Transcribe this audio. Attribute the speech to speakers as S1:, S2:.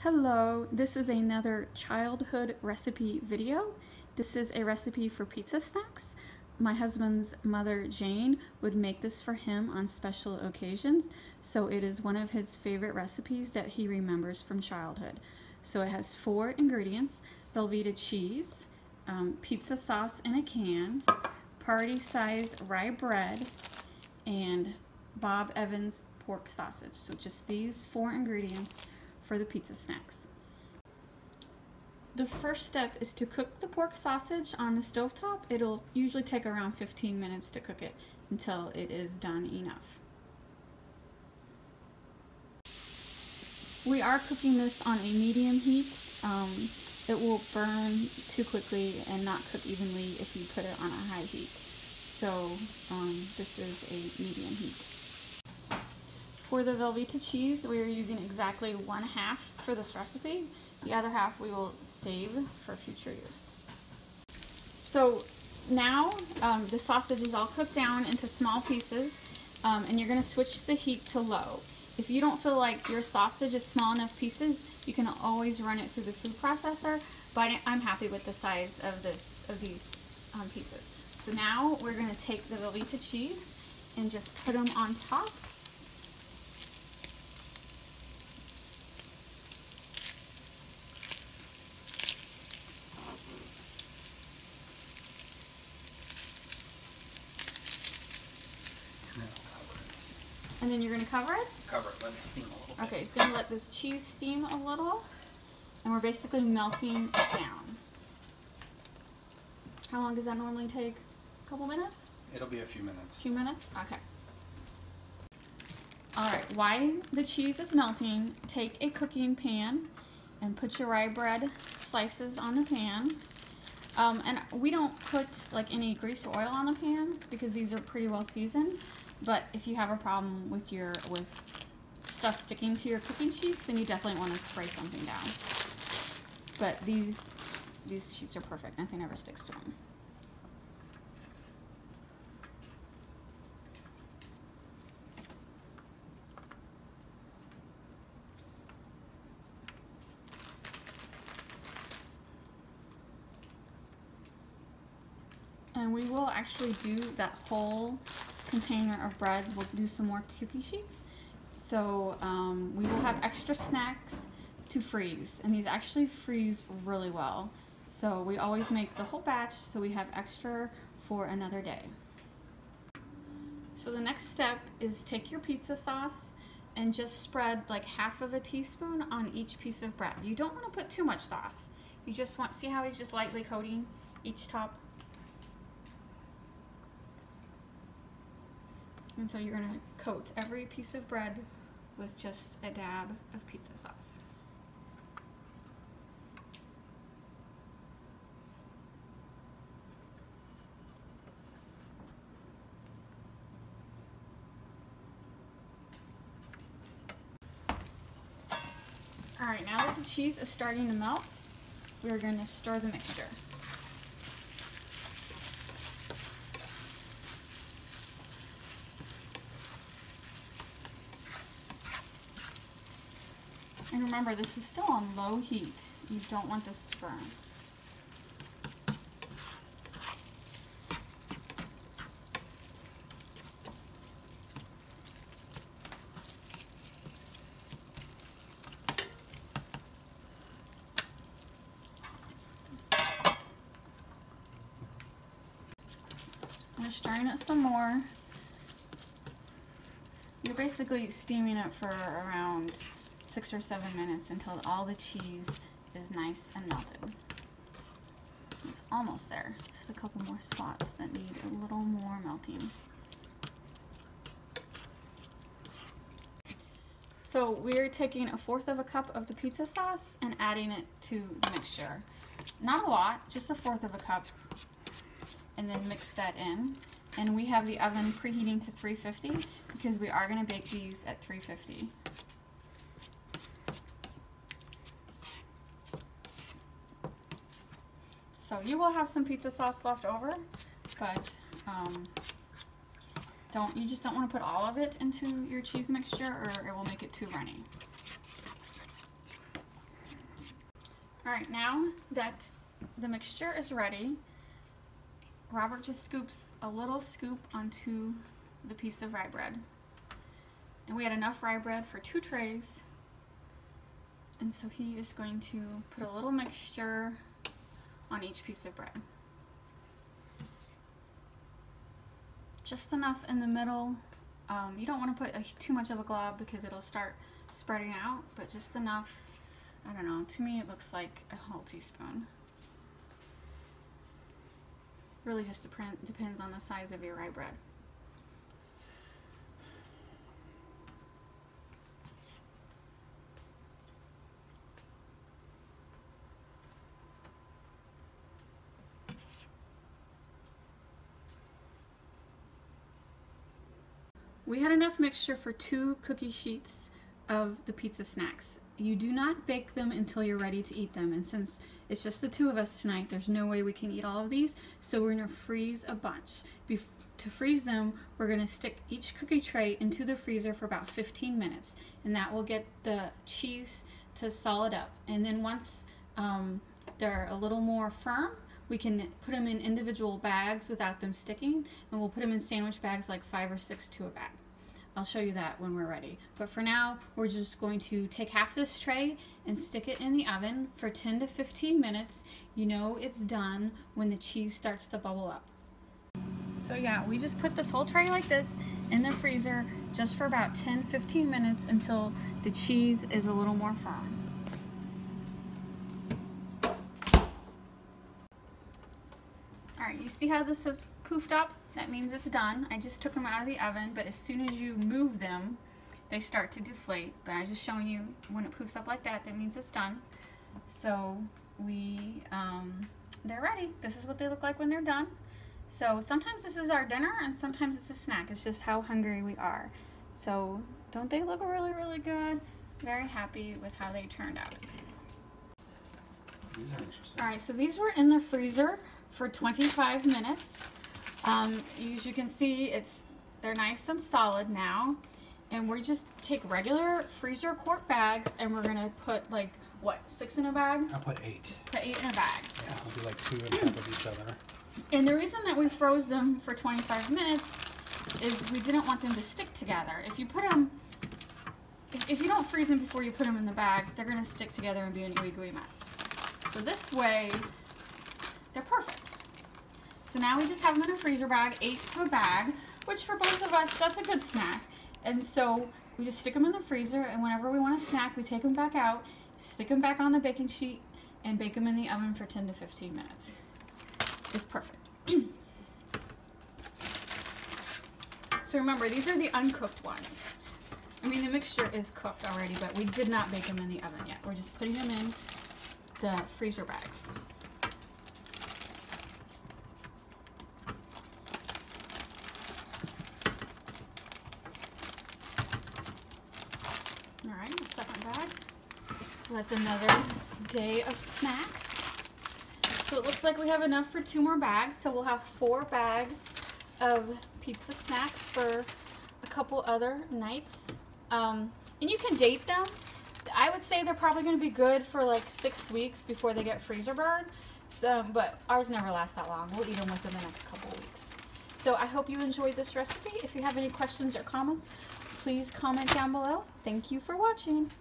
S1: Hello, this is another childhood recipe video. This is a recipe for pizza snacks. My husband's mother, Jane, would make this for him on special occasions, so it is one of his favorite recipes that he remembers from childhood. So it has 4 ingredients: Velveeta cheese, pizza sauce in a can, party-size rye bread, and Bob Evans pork sausage. So just these 4 ingredients for the pizza snacks. The first step is to cook the pork sausage on the stovetop. It'll usually take around 15 minutes to cook it until it is done enough. We are cooking this on a medium heat. It will burn too quickly and not cook evenly if you put it on a high heat. So this is a medium heat. For the Velveeta cheese, we are using exactly 1/2 for this recipe. The other half we will save for future use. So now the sausage is all cooked down into small pieces, and you're going to switch the heat to low. If you don't feel like your sausage is small enough pieces, you can always run it through the food processor, but I'm happy with the size of these pieces. So now we're going to take the Velveeta cheese and just put them on top. And then you're going to cover it?
S2: Cover it, let it steam a little bit.
S1: Okay, it's going to let this cheese steam a little, and we're basically melting it down. How long does that normally take? A couple minutes?
S2: It'll be a few minutes.
S1: A few minutes? Okay. Alright, while the cheese is melting, take a cooking pan and put your rye bread slices on the pan. And we don't put like any grease or oil on the pans because these are pretty well seasoned. But if you have a problem with stuff sticking to your cooking sheets, then you definitely want to spray something down. But these sheets are perfect. Nothing ever sticks to them. And we will actually do that whole container of bread. We'll do some more cookie sheets. So we will have extra snacks to freeze, and these actually freeze really well. So we always make the whole batch so we have extra for another day. So the next step is take your pizza sauce and just spread like 1/2 teaspoon on each piece of bread. You don't want to put too much sauce. You just want, see how he's just lightly coating each top? And so you're going to coat every piece of bread with just a dab of pizza sauce. Alright, now that the cheese is starting to melt, we're going to stir the mixture. And remember, this is still on low heat. You don't want this to burn. We're stirring it some more. You're basically steaming it for around 6 or 7 minutes until all the cheese is nice and melted. It's almost there. Just a couple more spots that need a little more melting. So we're taking 1/4 cup of the pizza sauce and adding it to the mixture. Not a lot, just 1/4 cup, and then mix that in. And we have the oven preheating to 350 because we are going to bake these at 350. So you will have some pizza sauce left over, but you just don't want to put all of it into your cheese mixture, or it will make it too runny. Alright, now that the mixture is ready, Robert just scoops a little scoop onto the piece of rye bread. And we had enough rye bread for 2 trays. And so he is going to put a little mixture on each piece of bread. Just enough in the middle. You don't want to put too much of a glob because it'll start spreading out, but just enough. I don't know, to me it looks like a whole teaspoon. Really just depends on the size of your rye bread. We had enough mixture for 2 cookie sheets of the pizza snacks. You do not bake them until you're ready to eat them, and since it's just the 2 of us tonight, there's no way we can eat all of these, so we're going to freeze a bunch. To freeze them, we're going to stick each cookie tray into the freezer for about 15 minutes, and that will get the cheese to solid up. And then once they're a little more firm, we can put them in individual bags without them sticking, and we'll put them in sandwich bags, like 5 or 6 to a bag. I'll show you that when we're ready. But for now, we're just going to take half this tray and stick it in the oven for 10 to 15 minutes. You know it's done when the cheese starts to bubble up. So yeah, we just put this whole tray like this in the freezer just for about 10-15 minutes until the cheese is a little more firm. Alright, you see how this has poofed up? That means it's done. I just took them out of the oven, but as soon as you move them, they start to deflate. But I'm just showing you when it poofs up like that, that means it's done. So they're ready. This is what they look like when they're done. So sometimes this is our dinner and sometimes it's a snack. It's just how hungry we are. So don't they look really, really good? Very happy with how they turned out.
S2: These are interesting.
S1: Alright, so these were in the freezer for 25 minutes. As you can see, they're nice and solid now. And we just take regular freezer quart bags and we're gonna put like, what, 6 in a bag?
S2: I'll put 8.
S1: Put 8 in a bag.
S2: Yeah, I'll do like 2 on top of each other.
S1: And the reason that we froze them for 25 minutes is we didn't want them to stick together. If you put them, if you don't freeze them before you put them in the bags, they're gonna stick together and be an ooey gooey mess. So this way, they're perfect. So now we just have them in a freezer bag, 8 to a bag, which for both of us, that's a good snack. And so we just stick them in the freezer, and whenever we want a snack, we take them back out, stick them back on the baking sheet, and bake them in the oven for 10 to 15 minutes. It's perfect. So remember, these are the uncooked ones. I mean, the mixture is cooked already, but we did not bake them in the oven yet. We're just putting them in the freezer bags. Alright, the second bag. So that's another day of snacks. So it looks like we have enough for 2 more bags. So we'll have 4 bags of pizza snacks for a couple other nights. And you can date them. I would say they're probably going to be good for like 6 weeks before they get freezer burn. So, but ours never last that long. We'll eat them within the next couple weeks. So I hope you enjoyed this recipe. If you have any questions or comments, please comment down below. Thank you for watching.